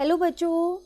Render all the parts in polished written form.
Hello बच्चों।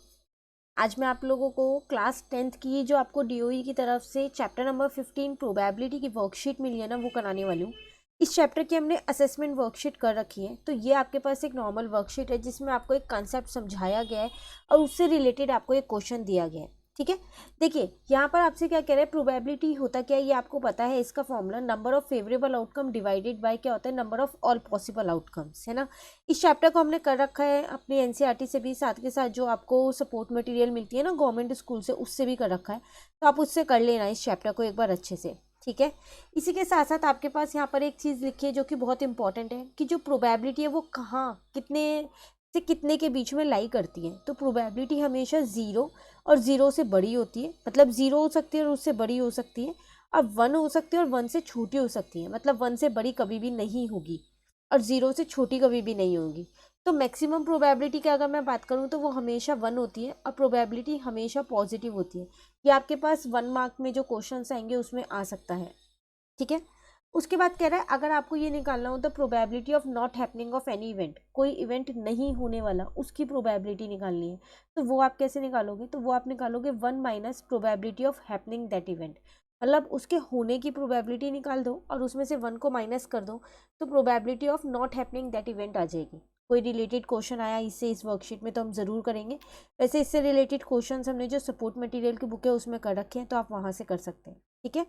आज मैं आप लोगों को क्लास 10th की जो आपको डीओई की तरफ से चैप्टर नंबर 15 प्रोबेबिलिटी की वर्कशीट मिली है ना, वो कराने वाली हूँ। इस चैप्टर की हमने असेसमेंट वर्कशीट कर रखी है, तो ये आपके पास एक नॉर्मल वर्कशीट है जिसमें आपको एक कंसेप्ट समझाया गया है और उससे रिलेटेड आपको एक क्वेश्चन दिया गया है। ठीक है, देखिए यहाँ पर आपसे क्या कह रहे हैं, प्रोबेबिलिटी होता क्या है ये आपको पता है। इसका formula number of favourable outcome divided by क्या होता है, number of all possible outcomes, है ना। इस चैप्टर को हमने कर रखा है अपनी एनसीईआरटी से भी, साथ के साथ जो आपको सपोर्ट मटेरियल मिलती है ना गवर्नमेंट स्कूल से, उससे भी कर रखा है। तो आप उससे कर लेना इस चैप्टर को एक बार अच्छे से। ठीक है, इसी के साथ साथ आपके पास यहाँ पर एक चीज़ लिखी है जो कि बहुत इंपॉर्टेंट है कि जो प्रोबेबिलिटी है वो कहाँ कितने से कितने के बीच में लाई करती है। तो प्रोबेबिलिटी हमेशा 0 और 0 से बड़ी होती है, मतलब 0 हो सकती है और उससे बड़ी हो सकती है। अब 1 हो सकती है और 1 से छोटी हो सकती है, मतलब 1 से बड़ी कभी भी नहीं होगी और 0 से छोटी कभी भी नहीं होगी। तो मैक्सिमम प्रोबेबिलिटी की अगर मैं बात करूँ तो वो हमेशा 1 होती है और प्रोबेबिलिटी हमेशा पॉजिटिव होती है। ये आपके पास 1 मार्क में जो क्वेश्चंस आएंगे उसमें आ सकता है। ठीक है, उसके बाद कह रहा है अगर आपको ये निकालना हो तो probability of not happening of any event, कोई इवेंट नहीं होने वाला उसकी प्रोबेबिलिटी निकालनी है। तो वो आप कैसे निकालोगे, तो वो आप निकालोगे 1 minus probability of happening that event, मतलब उसके होने की प्रोबेबिलिटी निकाल दो और उसमें से 1 को माइनस कर दो, तो probability of not happening that event आ जाएगी। कोई रिलेटेड क्वेश्चन आया इससे इस वर्कशीट में तो हम ज़रूर करेंगे। वैसे इससे रिलेटेड क्वेश्चन हमने जो सपोर्ट मटेरियल की बुक है उसमें कर रखे हैं, तो आप वहाँ से कर सकते हैं। ठीक है,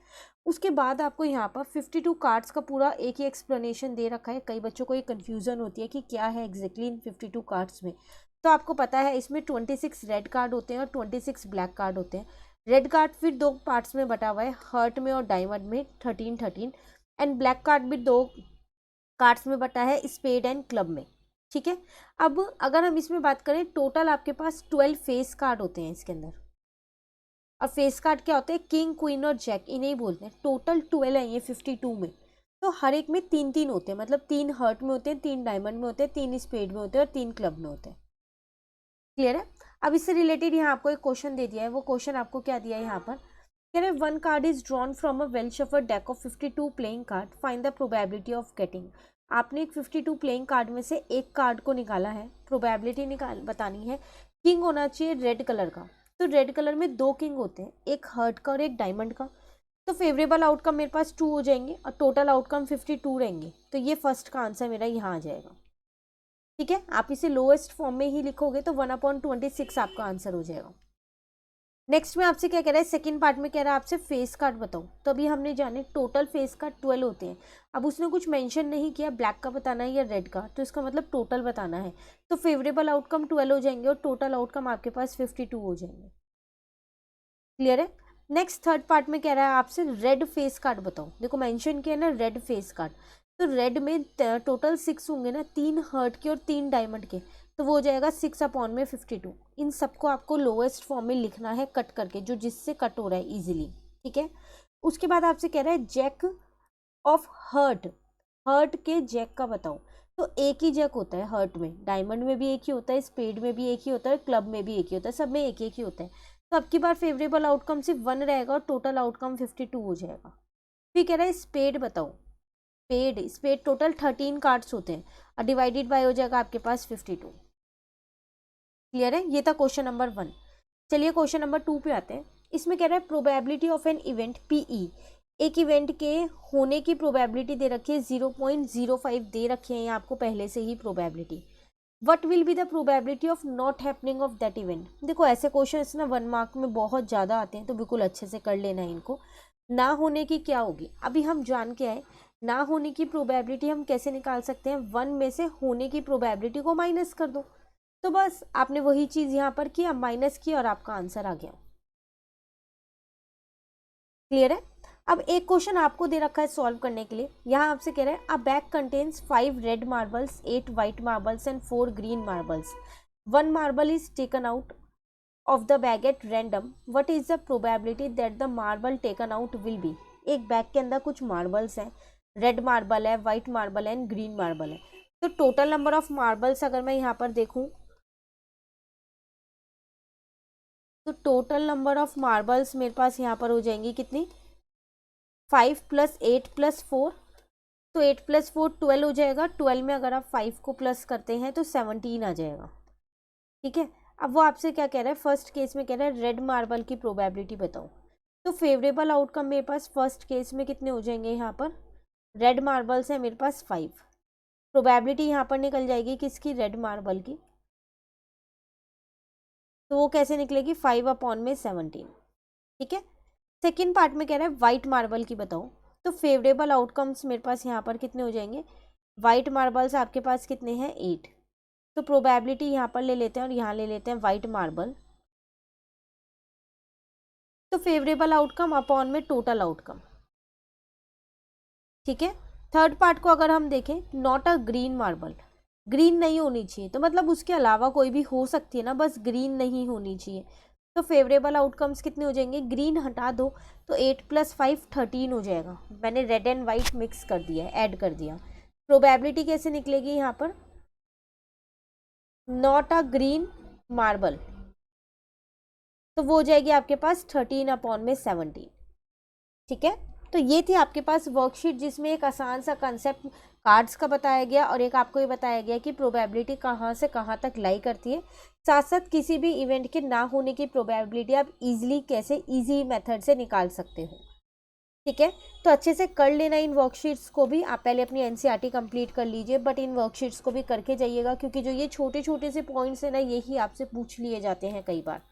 उसके बाद आपको यहाँ पर 52 कार्ड्स का पूरा एक ही एक्सप्लेनेशन दे रखा है। कई बच्चों को ये कन्फ्यूज़न होती है कि क्या है एग्जैक्टली इन 52 कार्ड्स में। तो आपको पता है इसमें 26 रेड कार्ड होते हैं और 26 ब्लैक कार्ड होते हैं। रेड कार्ड फिर दो पार्ट्स में बटा हुआ है, हर्ट में और डायमंड में 13 एंड ब्लैक कार्ड भी दो कार्ड्स में बटा है, स्पेड एंड क्लब में। ठीक है, अब अगर हम इसमें बात करें टोटल आपके पास 12 फेस कार्ड होते हैं इसके अंदर। और फेस कार्ड क्या होते हैं, किंग क्वीन और जैक, इन्हें ही बोलते हैं। टोटल 12 है ये 52 में। तो हर एक में 3 होते हैं, मतलब 3 हर्ट में होते हैं, 3 डायमंड में होते हैं, 3 स्पेड में होते हैं और 3 क्लब में होते हैं। क्लियर है। अब इससे रिलेटेड यहाँ आपको एक क्वेश्चन दे दिया है। वो क्वेश्चन आपको क्या दिया है यहाँ पर, कह रहे 1 card is drawn from a well shuffled deck of 52 playing card, find the probability of getting. आपने एक 52 प्लेइंग कार्ड में से एक कार्ड को निकाला है, प्रोबेबिलिटी निकाल बतानी है। किंग होना चाहिए रेड कलर का, तो रेड कलर में 2 किंग होते हैं, एक हर्ट का और एक डायमंड का। तो फेवरेबल आउटकम मेरे पास 2 हो जाएंगे और टोटल आउटकम 52 रहेंगे। तो ये फर्स्ट का आंसर मेरा यहाँ आ जाएगा। ठीक है, आप इसे लोएस्ट फॉर्म में ही लिखोगे तो 1/26 आपका आंसर हो जाएगा। नेक्स्ट में आपसे क्या कह रहा है, सेकंड पार्ट में कह रहा है आपसे फेस कार्ड बताओ। तो अभी हमने जाने टोटल फेस कार्ड 12 होते हैं। अब उसने कुछ मेंशन नहीं किया ब्लैक का बताना है या रेड का, तो इसका मतलब टोटल बताना है। तो फेवरेबल आउटकम 12 हो जाएंगे और टोटल आउटकम आपके पास 52 हो जाएंगे। क्लियर है। नेक्स्ट थर्ड पार्ट में कह रहा है आपसे रेड फेस कार्ड बताओ। देखो मेंशन किया ना रेड फेस कार्ड, तो रेड में टोटल 6 होंगे ना, 3 हर्ट के और 3 डायमंड के, तो वो हो जाएगा 6/52। इन सबको आपको लोएस्ट फॉर्म में लिखना है कट करके, जो जिससे कट हो रहा है इजीली। ठीक है, उसके बाद आपसे कह रहा है जैक ऑफ हर्ट, हर्ट के जैक का बताओ। तो एक ही जैक होता है हर्ट में, डायमंड में भी एक ही होता है, स्पेड में भी एक ही होता है, क्लब में भी एक ही होता है, सब में एक ही होता है। तो अब की बार फेवरेबल आउटकम सिर्फ 1 रहेगा और टोटल आउटकम 52 हो जाएगा। फिर कह रहा है स्पेड बताओ। स्पेड स्पेड टोटल 13 कार्ड्स होते हैं और डिवाइडेड बाय हो जाएगा आपके पास 52। क्लियर है, ये था क्वेश्चन नंबर 1। चलिए क्वेश्चन नंबर 2 पे आते हैं। इसमें कह रहा है probability of an event P E, एक इवेंट के होने की प्रोबेबिलिटी दे रखी है 0.05 दे रखी है आपको पहले से ही probability. What will be the probability of not happening of that event. देखो ऐसे क्वेश्चन ना 1 मार्क में बहुत ज़्यादा आते हैं, तो बिल्कुल अच्छे से कर लेना है इनको। ना होने की क्या होगी, अभी हम जान के आए। ना होने की प्रोबेबिलिटी हम कैसे निकाल सकते हैं, 1 में से होने की प्रोबेबिलिटी को माइनस कर दो। तो बस आपने वही चीज़ यहाँ पर किया, माइनस किया और आपका आंसर आ गया। क्लियर है। अब एक क्वेश्चन आपको दे रखा है सॉल्व करने के लिए। यहाँ आपसे कह रहा है अ bag contains 5 red marbles, 8 white marbles and 4 green marbles. 1 marble is taken out of the bag at random, what is the probability that the marble taken out will be. एक बैग के अंदर कुछ मार्बल्स हैं, red marble है, white marble है and green marble है। तो total number of marbles अगर मैं यहाँ पर देखूँ, तो टोटल नंबर ऑफ मार्बल्स मेरे पास यहाँ पर हो जाएंगी कितनी, 5 + 8 + 4। तो 8 + 4 12 हो जाएगा। 12 में अगर आप 5 को प्लस करते हैं तो 17 आ जाएगा। ठीक है, अब वो आपसे क्या कह रहा है, फर्स्ट केस में कह रहा है रेड मार्बल की प्रोबेबिलिटी बताओ। तो फेवरेबल आउटकम मेरे पास फर्स्ट केस में कितने हो जाएंगे, यहाँ पर रेड मार्बल्स है मेरे पास 5, प्रोबेबिलिटी यहाँ पर निकल जाएगी किसकी, रेड मार्बल की। तो वो कैसे निकलेगी, 5/17। ठीक है। सेकेंड पार्ट में कह रहा है वाइट मार्बल की बताओ। तो फेवरेबल आउटकम्स मेरे पास यहाँ पर कितने हो जाएंगे, वाइट मार्बल्स आपके पास कितने हैं, 8। तो प्रोबेबिलिटी यहाँ पर ले लेते हैं और यहाँ ले लेते हैं वाइट मार्बल। तो फेवरेबल आउटकम अपॉन में टोटल आउटकम। ठीक है। थर्ड पार्ट को अगर हम देखें, not a green marble, green नहीं होनी चाहिए, तो मतलब उसके अलावा कोई भी हो सकती है ना, बस ग्रीन नहीं होनी चाहिए। तो फेवरेबल आउटकम्स कितने हो जाएंगे, ग्रीन हटा दो तो 8 + 5 13 हो जाएगा। मैंने रेड एंड वाइट मिक्स कर दिया, ऐड कर दिया। प्रोबेबिलिटी कैसे निकलेगी यहाँ पर, नॉट अ ग्रीन मार्बल, तो वो हो जाएगी आपके पास 13/17। ठीक है। तो ये थी आपके पास वर्कशीट, जिसमें एक आसान सा कंसेप्ट कार्ड्स का बताया गया और एक आपको ये बताया गया कि प्रोबेबिलिटी कहाँ से कहाँ तक लाई करती है। साथ साथ किसी भी इवेंट के ना होने की प्रोबेबिलिटी आप इजीली कैसे इजी मेथड से निकाल सकते हो। ठीक है। तो अच्छे से कर लेना इन वर्कशीट्स को भी। आप पहले अपनी एनसीईआरटी कंप्लीट कर लीजिए, बट इन वर्कशीट्स को भी करके जाइएगा, क्योंकि जो ये छोटे छोटे से पॉइंट्स हैं ना, यही आपसे पूछ लिए जाते हैं कई बार।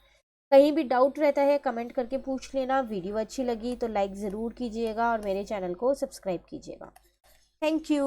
कहीं भी डाउट रहता है कमेंट करके पूछ लेना। वीडियो अच्छी लगी तो लाइक ज़रूर कीजिएगा और मेरे चैनल को सब्सक्राइब कीजिएगा। Thank you.